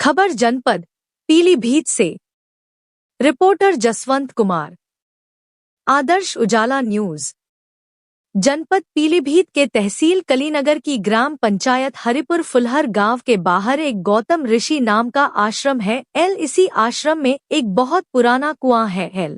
खबर जनपद पीलीभीत से। रिपोर्टर जसवंत कुमार, आदर्श उजाला न्यूज। जनपद पीलीभीत के तहसील कलीनगर की ग्राम पंचायत हरिपुर फुलहर गांव के बाहर एक गौतम ऋषि नाम का आश्रम है। इसी आश्रम में एक बहुत पुराना कुआं है।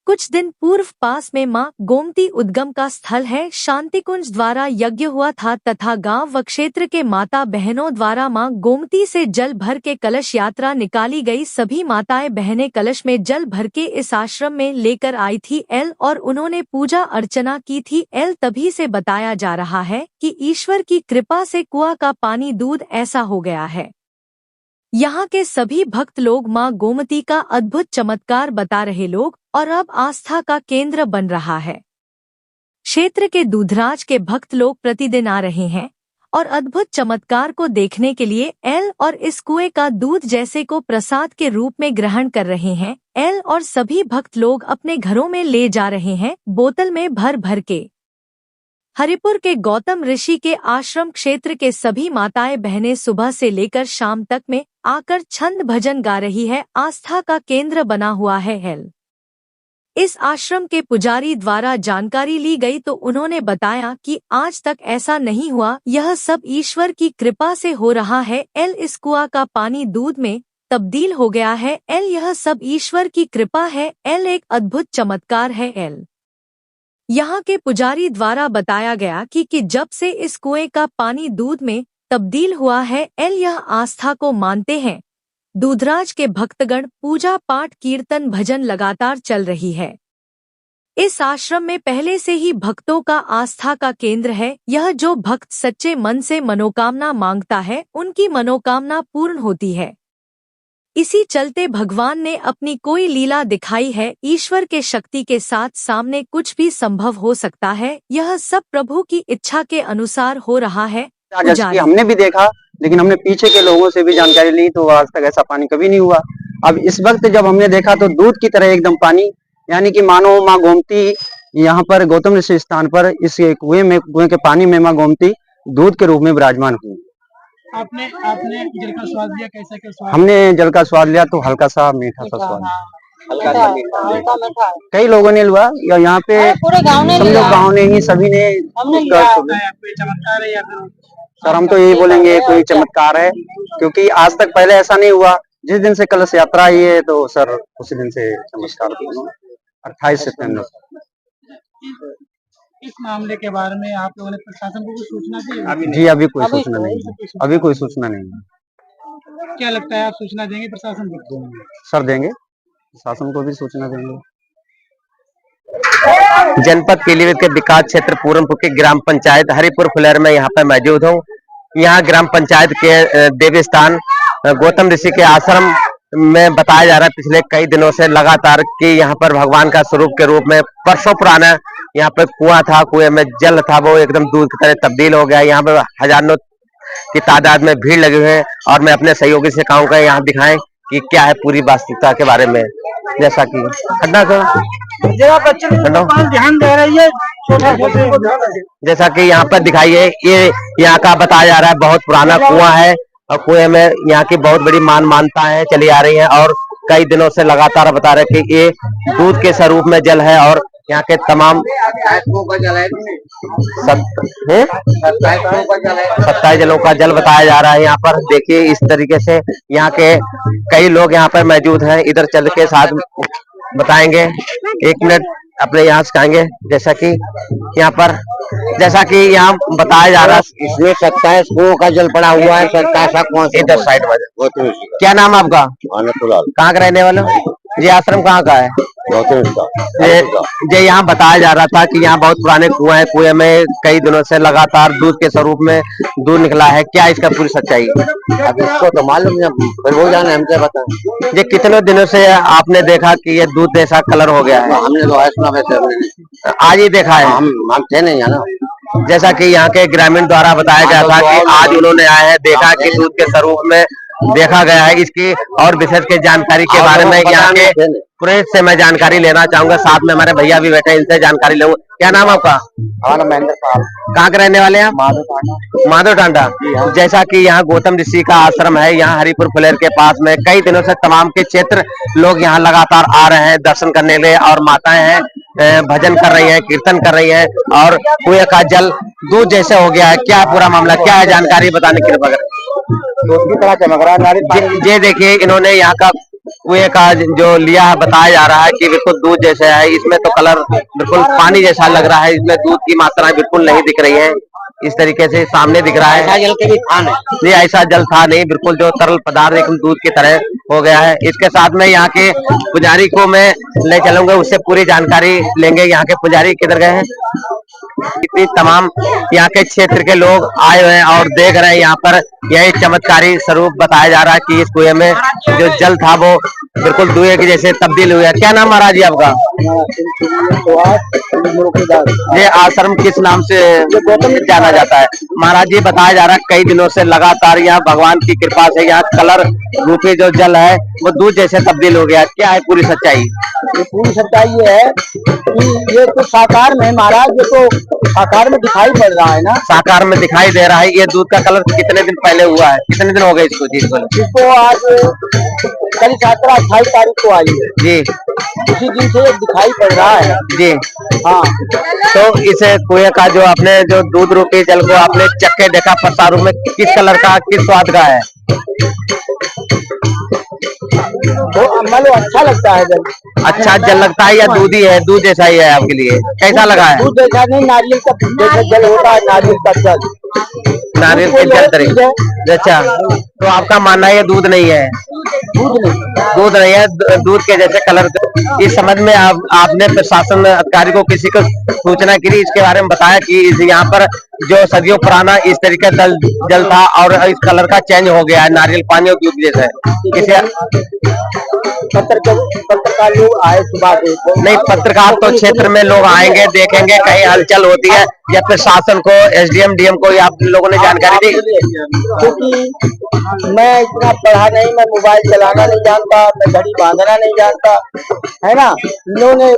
कुछ दिन पूर्व पास में मां गोमती उद्गम का स्थल है। शांतिकुंज द्वारा यज्ञ हुआ था तथा गांव व क्षेत्र के माता बहनों द्वारा मां गोमती से जल भर के कलश यात्रा निकाली गई। सभी माताएं बहनें कलश में जल भर के इस आश्रम में लेकर आई थी और उन्होंने पूजा अर्चना की थी। तभी से बताया जा रहा है कि ईश्वर की कृपा से कुआं का पानी दूध ऐसा हो गया है। यहाँ के सभी भक्त लोग मां गोमती का अद्भुत चमत्कार बता रहे लोग और अब आस्था का केंद्र बन रहा है। क्षेत्र के दूधराज के भक्त लोग प्रतिदिन आ रहे हैं और अद्भुत चमत्कार को देखने के लिए और इस कुएं का दूध जैसे को प्रसाद के रूप में ग्रहण कर रहे हैं। और सभी भक्त लोग अपने घरों में ले जा रहे हैं बोतल में भर भर के। हरिपुर के गौतम ऋषि के आश्रम क्षेत्र के सभी माताएं बहनें सुबह से लेकर शाम तक में आकर छंद भजन गा रही है। आस्था का केंद्र बना हुआ है। इस आश्रम के पुजारी द्वारा जानकारी ली गई तो उन्होंने बताया कि आज तक ऐसा नहीं हुआ, यह सब ईश्वर की कृपा से हो रहा है। इस कुआं का पानी दूध में तब्दील हो गया है। यह सब ईश्वर की कृपा है। एक अद्भुत चमत्कार है। यहाँ के पुजारी द्वारा बताया गया कि जब से इस कुएं का पानी दूध में तब्दील हुआ है, यह आस्था को मानते हैं। दूधराज के भक्तगण पूजा पाठ कीर्तन भजन लगातार चल रही है। इस आश्रम में पहले से ही भक्तों का आस्था का केंद्र है। यह जो भक्त सच्चे मन से मनोकामना मांगता है उनकी मनोकामना पूर्ण होती है। इसी चलते भगवान ने अपनी कोई लीला दिखाई है। ईश्वर के शक्ति के साथ सामने कुछ भी संभव हो सकता है। यह सब प्रभु की इच्छा के अनुसार हो रहा है। हमने भी देखा, लेकिन हमने पीछे के लोगों से भी जानकारी ली तो आज तक ऐसा पानी कभी नहीं हुआ। अब इस वक्त जब हमने देखा तो दूध की तरह एकदम पानी, यानी कि मानो माँ गोमती यहाँ पर गौतम ऋषि स्थान पर इस कुएं के पानी में माँ गोमती दूध के रूप में विराजमान हुई। आपने जल का स्वाद लिया, कैसा क्या स्वाद? हमने जल का स्वाद लिया तो हल्का सा मीठा सा स्वाद, हल्का सा मीठा। कई लोगों ने लिया, यहाँ पे समझो गाँव ने ही सभी ने। चमत्कार है या सर? हम तो यही बोलेंगे कोई चमत्कार है, क्योंकि आज तक पहले ऐसा नहीं हुआ। जिस दिन से कलश यात्रा आई है तो सर उसी दिन से चमत्कार 28 सितंबर। इस मामले के बारे में आप लोगों ने प्रशासन को कुछ सूचना दी? जी अभी कोई सूचना नहीं है, अभी कोई सूचना नहीं है। क्या लगता है आप सूचना देंगे प्रशासन को? सर देंगे, प्रशासन को भी सूचना देंगे। जनपद पीलीभीत के विकास क्षेत्र पूरनपुर की ग्राम पंचायत हरिपुर फुलहर में यहाँ पर मौजूद हूँ। यहाँ ग्राम पंचायत के देवी स्थान गौतम ऋषि के आश्रम में बताया जा रहा है पिछले कई दिनों से लगातार कि यहाँ पर भगवान का स्वरूप के रूप में वर्षों पुराना यहाँ पर कुआं था, कुएं में जल था, वो एकदम दूध की तरह तब्दील हो गया। यहाँ पर हजारों की तादाद में भीड़ लगी हुई है और मैं अपने सहयोगी से कहूँगा यहाँ दिखाएं कि क्या है पूरी वास्तविकता के बारे में। जैसा कि ध्यान दे रही है, जैसा कि यहाँ पर दिखाइए, ये यहाँ का बताया जा रहा है बहुत पुराना कुआं है और कुएं में यहाँ की बहुत बड़ी मान्यताएं चली आ रही हैं और कई दिनों से लगातार बता रहे कि ये दूध के स्वरूप में जल है और यहाँ के तमाम 27 जलों का जल बताया जा रहा है। यहाँ पर देखिए इस तरीके से यहाँ के कई लोग यहाँ पर मौजूद हैं, इधर चल के साथ बताएंगे। 1 मिनट अपने यहाँ से कहेंगे। जैसा कि यहाँ बताया जा रहा है इसमें 27 कुओं का जल पड़ा हुआ है। 27 कुआं इधर साइड में। क्या नाम आपका? कहाँ का रहने वाला? ये आश्रम कहाँ का है? ये यहाँ बताया जा रहा था कि यहाँ बहुत पुराने कुएं हैं, कुएं में कई दिनों से लगातार दूध के स्वरूप में दूध निकला है। क्या इसका पूरी सच्चाई? अब इसको तो मालूम है, फिर वो जाने हमसे बताएं। ये कितने दिनों से आपने देखा कि ये दूध जैसा कलर हो गया है? हमने तो आज ही देखा है। हम थे नहीं है ना। जैसा कि यहाँ के ग्रामीण द्वारा बताया गया था कि आज उन्होंने आए हैं, देखा कि दूध के स्वरूप में देखा गया है। इसकी और विशेष के जानकारी के बारे में यहाँ के पुरेश से मैं जानकारी लेना चाहूंगा, साथ में हमारे भैया भी बैठे हैं, इनसे जानकारी लूंगा। क्या नाम आपका? हमारा महेंद्र साहब कहाँ के रहने वाले हैं? माधव टांडा। जैसा कि यहाँ गौतम ऋषि का आश्रम है, यहाँ हरिपुर फुलेर के पास में कई दिनों से तमाम के क्षेत्र लोग यहाँ लगातार आ रहे हैं दर्शन करने के लिए, और माताएं हैं भजन कर रही हैं, कीर्तन कर रही हैं, और कुएं का जल दूध जैसे हो गया है। क्या पूरा मामला क्या है, जानकारी बताने की कृपा करें। दूध की तरह चमक रहा है। ये देखिए, इन्होंने यहाँ का कुएं का जो लिया है, बताया जा रहा है कि बिल्कुल दूध जैसा है। इसमें तो कलर बिल्कुल पानी जैसा लग रहा है, इसमें दूध की मात्रा बिल्कुल नहीं दिख रही है। इस तरीके से सामने दिख रहा है। ऐसा जल के भी था नहीं, ऐसा जल था नहीं, बिल्कुल जो तरल पदार्थ एकदम दूध की तरह हो गया है। इसके साथ में यहाँ के पुजारी को मैं ले चलूंगा, उससे पूरी जानकारी लेंगे। यहाँ के पुजारी किधर गए हैं? इतनी तमाम यहाँ के क्षेत्र के लोग आए हुए हैं और देख रहे हैं। यहाँ पर यही चमत्कारी स्वरूप बताया जा रहा है कि इस कुएं में जो जल था वो बिल्कुल दुए के जैसे तब्दील हुआ है। क्या नाम महाराज जी आपका? ये आश्रम किस नाम से जाना जाता है? महाराज जी बताया जा रहा है कई दिनों से लगातार यहाँ भगवान की कृपा से यहाँ कलर रूपी जो जल है वो दूध जैसे तब्दील हो गया। क्या है पूरी सच्चाई? ये पूरी सच्चाई ये है कि ये तो साकार में महाराज, ये तो साकार में दिखाई पड़ रहा है ना। साकार में दिखाई दे रहा है। ये दूध का कलर कितने दिन पहले हुआ है? कितने दिन हो गए इसको चीज को? इसको आज कल 17-28 तारीख को आई है जी। उसी दिन से दिखाई पड़ रहा है जी। हाँ। तो इस कुएं का जो आपने जो दूध रूपी जल को आपने चक्के देखा प्रसार रूप में, किस कलर का, किस स्वाद का है? तो मतलब अच्छा लगता है जल। अच्छा जल लगता है या दूधी है? दूध जैसा ही है आपके लिए? कैसा लगा है? दूध जैसा नहीं, नारियल का जैसा जल होता है, नारियल का जल, नारियल के जल तरीके। अच्छा, तो आपका मानना है ये दूध नहीं है? दूध नहीं है, दूध के जैसे कलर। इस संबंध में आपने प्रशासन अधिकारी को किसी को सूचना की इसके बारे में बताया कि यहाँ पर जो सदियों पुराना इस तरीके का जल था और इस कलर का चेंज हो गया है, नारियल पानी और दूध जैसा? पत्रकार लोग आए सुबह से? नहीं, पत्रकार तो क्षेत्र में लोग आएंगे, देखेंगे कहीं हलचल होती है, या प्रशासन को, एसडीएम डीएम को आप लोगों ने जानकारी दी? क्योंकि मैं इतना पढ़ा नहीं, मैं मोबाइल चलाना नहीं जानता, मैं घड़ी बांधना नहीं जानता, है ना। इन्होंने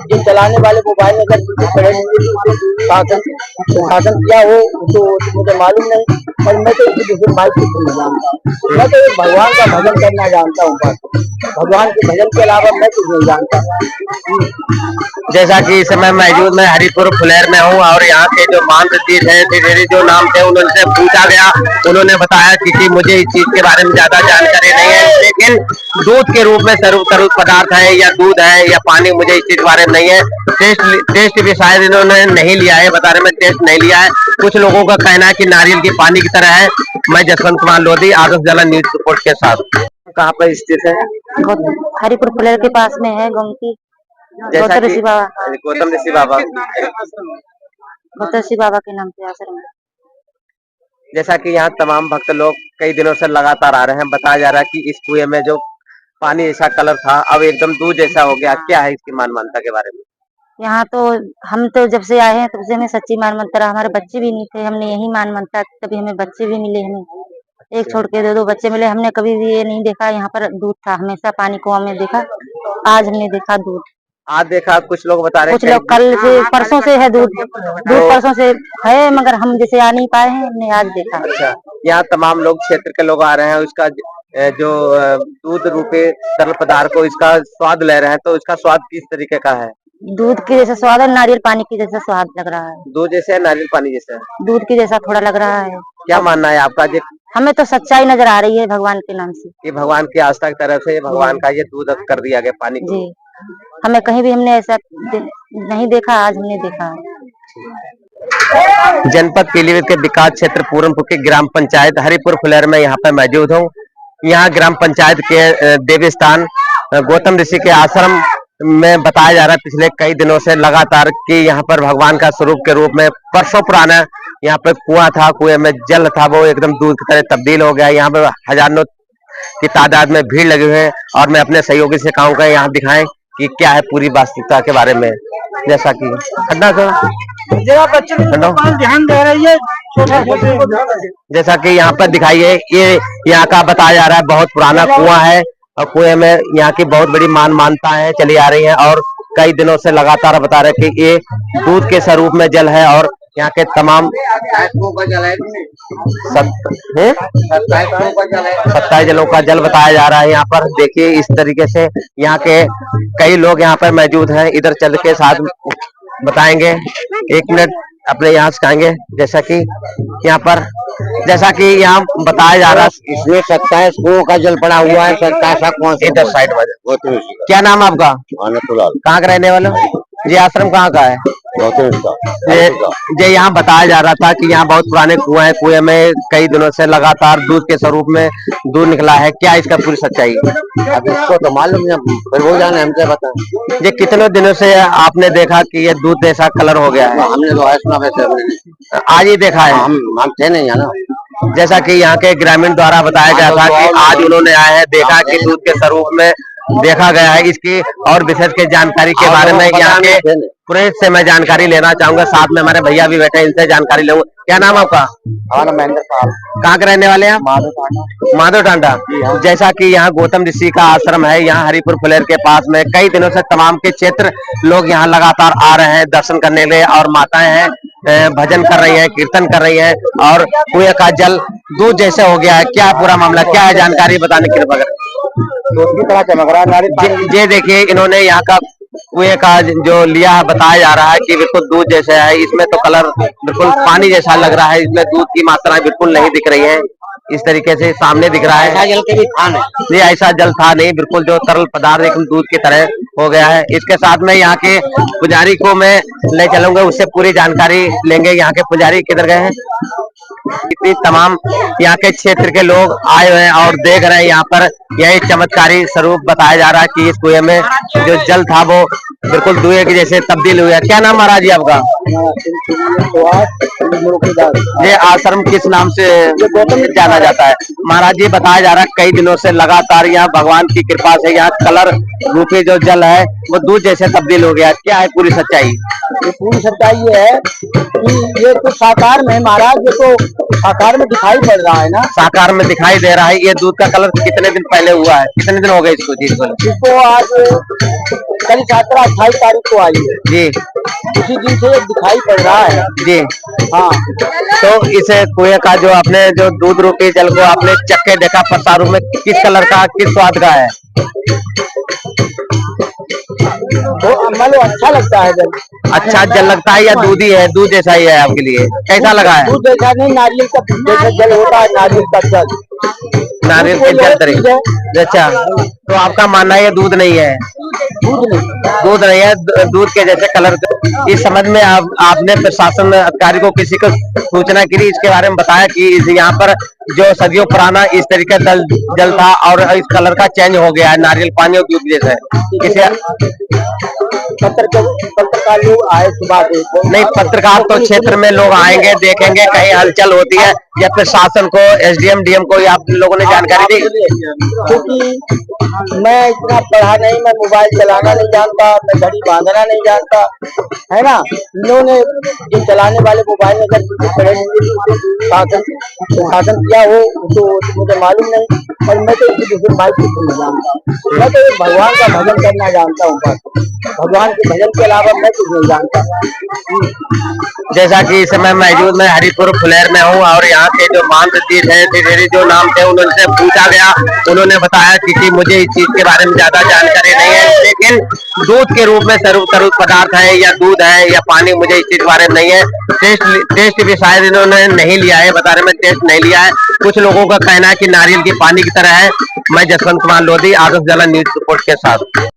जो चलाने वाले मोबाइल में शासन किया हो तो मुझे मालूम नहीं, और मैं तो इसी बाइक कुछ नहीं जानता। मैं तो भगवान का भजन करना जानता हूँ, बस भगवान के भजन के अलावा मैं कुछ नहीं जानता। जैसा कि इस समय मौजूद मैं हरिपुर फुलेर में हूँ, और यहाँ के जो मानसी है जो नाम थे उनसे पूछा गया, उन्होंने बताया कि मुझे इस चीज के बारे में ज्यादा जानकारी नहीं है, लेकिन दूध के रूप में तरल पदार्थ है या दूध है या पानी, मुझे इस चीज के बारे में नहीं है। टेस्ट भी शायद इन्होंने नहीं लिया है, बता रहे मैं टेस्ट नहीं लिया है। कुछ लोगों का कहना है कि नारियल की पानी की तरह है। मैं जसवंत कुमार लोधी, आदर्श उजाला न्यूज रिपोर्ट के साथ। कहाँ पर स्थित है? हरिपुर फुलेर के पास में है गोमती। गौतम ऋषि बाबा। गौतम ऋषि बाबा। गौतम ऋषि बाबा के नाम से आश्रम है। जैसा कि यहाँ तमाम भक्त लोग कई दिनों से लगातार आ रहे हैं, बताया जा रहा है कि इस कुएं में जो पानी जैसा कलर था अब एकदम दूध जैसा हो गया। क्या है इसकी मान्यता के बारे में? यहाँ तो हम तो जब से आए हैं तब से हमें सच्ची मान्यता, हमारे बच्चे भी नहीं थे, हमने यही मान्यता, तभी हमें बच्चे भी मिले। हमें एक छोड़ के दो बच्चे मिले। हमने कभी भी ये नहीं देखा यहाँ पर दूध था, हमेशा पानी कुआं में देखा। आज हमने देखा दूध। आज देखा? कुछ लोग बता रहे, कुछ लोग कल से परसों से है दूध परसों से है, मगर हम जैसे आ नहीं पाए हैं, हमने आज देखा। अच्छा, यहाँ तमाम लोग क्षेत्र के लोग आ रहे हैं, उसका जो दूध रूपे तरल पदार्थ को इसका स्वाद ले रहे हैं, तो इसका स्वाद किस तरीके का है? दूध के जैसा स्वाद है, नारियल पानी की जैसा स्वाद लग रहा है। दूध जैसे है, नारियल पानी जैसा है, दूध की जैसा थोड़ा लग रहा है। क्या मानना है आपका? जी, हमें तो सच्चाई नजर आ रही है भगवान के नाम से। ये भगवान की आस्था की तरफ से भगवान का ये दूध कर दिया गया पानी को। जी, हमें कहीं भी हमने ऐसा नहीं देखा, आज हमने देखा। जनपद पीलीभीत के विकास क्षेत्र पूरनपुर की ग्राम पंचायत हरिपुर फुलेर में यहाँ पे मौजूद हूँ। यहाँ ग्राम पंचायत के देवी स्थान गौतम ऋषि के आश्रम में बताया जा रहा है पिछले कई दिनों से लगातार कि यहाँ पर भगवान का स्वरूप के रूप में वर्षों पुराना यहाँ पे कुआं था, कुएं में जल था, वो एकदम दूध की तरह तब्दील हो गया। यहाँ पे हजारों की तादाद में भीड़ लगी हुई है, और मैं अपने सहयोगी से कहूँगा यहाँ दिखाएं कि क्या है पूरी वास्तविकता के बारे में। जैसा कि ध्यान दे रही है, जैसा कि यहाँ पर दिखाइए, ये यहाँ का बताया जा रहा है बहुत पुराना कुआं है, और कुएं में यहाँ की बहुत बड़ी मान्यताएं चली आ रही हैं और कई दिनों से लगातार बता रहे कि ये दूध के स्वरूप में जल है और यहाँ के तमाम 27 जलों का जल बताया जा रहा है। यहाँ पर देखिए इस तरीके से यहाँ के कई लोग यहाँ पर मौजूद हैं, इधर चल के साथ बताएंगे। 1 मिनट अपने यहाँ से कहेंगे जैसा कि यहाँ बताया जा रहा है इसमें 27 कुओं का जल पड़ा हुआ है। 27 कौन से? इधर साइड में। क्या नाम है आपका? कहाँ के रहने वाले? जी आश्रम कहाँ का है? ये यहाँ बताया जा रहा था कि यहाँ बहुत पुराने कुआं है, कुएं में कई दिनों से लगातार दूध के स्वरूप में दूध निकला है। क्या इसका पूरी सच्चाई? अब इसको तो मालूम नहीं, फिर वो जाने हमसे बताएं। ये कितने दिनों से आपने देखा कि ये दूध जैसा कलर हो गया है? हमने तो ऐसा वैसे आज ही देखा है। हम थे नहीं है ना। जैसा कि यहाँ के ग्रामीण द्वारा बताया गया था कि आज उन्होंने आए हैं, देखा कि दूध के स्वरूप में देखा गया है। इसकी और विशेष के जानकारी के बारे में यहाँ के पुरेश से मैं जानकारी लेना चाहूंगा। साथ में हमारे भैया भी बैठे, इनसे जानकारी लूंगा। क्या नाम आपका? हमारा महेंद्र पाल। कहाँ के रहने वाले हैं? माधव टांडा। जैसा कि यहाँ गौतम ऋषि का आश्रम है, यहाँ हरिपुर फुलेर के पास में कई दिनों से तमाम के क्षेत्र लोग यहाँ लगातार आ रहे हैं दर्शन करने के लिए और माताएं हैं भजन कर रही है, कीर्तन कर रही है और कुएं का जल दूध जैसे हो गया है। क्या पूरा मामला क्या है, जानकारी बताने के लिए दूध की तरह चमक रहा है। ये देखिए इन्होंने यहाँ का कुएं का जो लिया है, बताया जा रहा है कि बिल्कुल दूध जैसे है। इसमें तो कलर बिल्कुल पानी जैसा लग रहा है, इसमें दूध की मात्रा बिल्कुल नहीं दिख रही है। इस तरीके से सामने दिख रहा है। ऐसा जल के भी था नहीं, ऐसा जल था नहीं, बिल्कुल जो तरल पदार्थ एकदम दूध की तरह हो गया है। इसके साथ में यहाँ के पुजारी को मैं ले चलूंगा, उससे पूरी जानकारी लेंगे। यहाँ के पुजारी किधर गए हैं? इतनी तमाम यहाँ के क्षेत्र के लोग आए हुए हैं और देख रहे हैं। यहाँ पर यही चमत्कारी स्वरूप बताया जा रहा है कि इस कुएं में जो जल था वो बिल्कुल धुएं के जैसे तब्दील हुआ है। क्या नाम महाराज जी आपका? ये आश्रम किस नाम से जाना जाता है? महाराज जी बताया जा रहा है कई दिनों से लगातार यहाँ भगवान की कृपा से यहाँ कलर रूपी जो जल है वो दूध जैसे तब्दील हो गया। क्या है पूरी सच्चाई? ये पूरी सच्चाई ये है कि ये तो साकार में महाराज, ये तो साकार में दिखाई पड़ रहा है ना। साकार में दिखाई दे रहा है। ये दूध का कलर कितने दिन पहले हुआ है? कितने दिन हो गए इसको चीज को? इसको आज कल 17-28 तारीख को आई है जी, उसी दिन से दिखाई पड़ रहा है जी। हाँ, तो इस कुएं का जो आपने जो दूध रूपी जल को आपने चक्के देखा प्रसारू में, किस कलर का किस स्वाद का है? तो मतलब अच्छा लगता है जल। अच्छा जल लगता है या दूध ही है? दूध जैसा ही है आपके लिए? कैसा लगा है? दूध जैसा नहीं, नारियल का जैसे जल होता है, नारियल का जल, नारियल के जल तरीके। अच्छा, तो आपका मानना है ये दूध नहीं है? दूध नहीं है, दूध के जैसे कलर। इस समझ में आपने प्रशासन अधिकारी को किसी को सूचना की, इसके बारे में बताया कि यहाँ पर जो सदियों पुराना इस तरीके जल था और इस कलर का चेंज हो गया है, नारियल पानी और दूध जैसे। पत्रकार लोग आए सुबह से? नहीं, पत्रकार तो क्षेत्र में लोग आएंगे, देखेंगे कहीं हलचल होती है या प्रशासन को एसडीएम डीएम को आप लोगों ने जानकारी दी? क्योंकि मैं इतना पढ़ा नहीं, मैं मोबाइल चलाना नहीं जानता, मैं घड़ी बांधना नहीं जानता है ना। इन्होंने जो चलाने वाले मोबाइल में अगर शासन किया हो तो मुझे मालूम नहीं, और मैं तो इसी दूसरे बाइक कुछ नहीं जानता। मैं तो भगवान का भजन करना जानता हूँ, बस भगवान के भजन के अलावा मैं कुछ नहीं जानता। जैसा कि इस समय मौजूद मैं हरिपुर फुलेर में हूँ और यहाँ के जो मानद तीर्थ है त्रिवेणी जो नाम थे, उनसे पूछा गया, उन्होंने बताया कि मुझे इस चीज के बारे में ज्यादा जानकारी नहीं है, लेकिन दूध के रूप में तरल पदार्थ है या दूध है या पानी, मुझे इस चीज के बारे में नहीं है। टेस्ट भी शायद इन्होंने नहीं लिया है, बता रहे मैं टेस्ट नहीं लिया है। कुछ लोगों का कहना है कि नारियल की पानी की तरह है। मैं जसवंत कुमार लोधी, आदर्श उजाला न्यूज रिपोर्ट के साथ।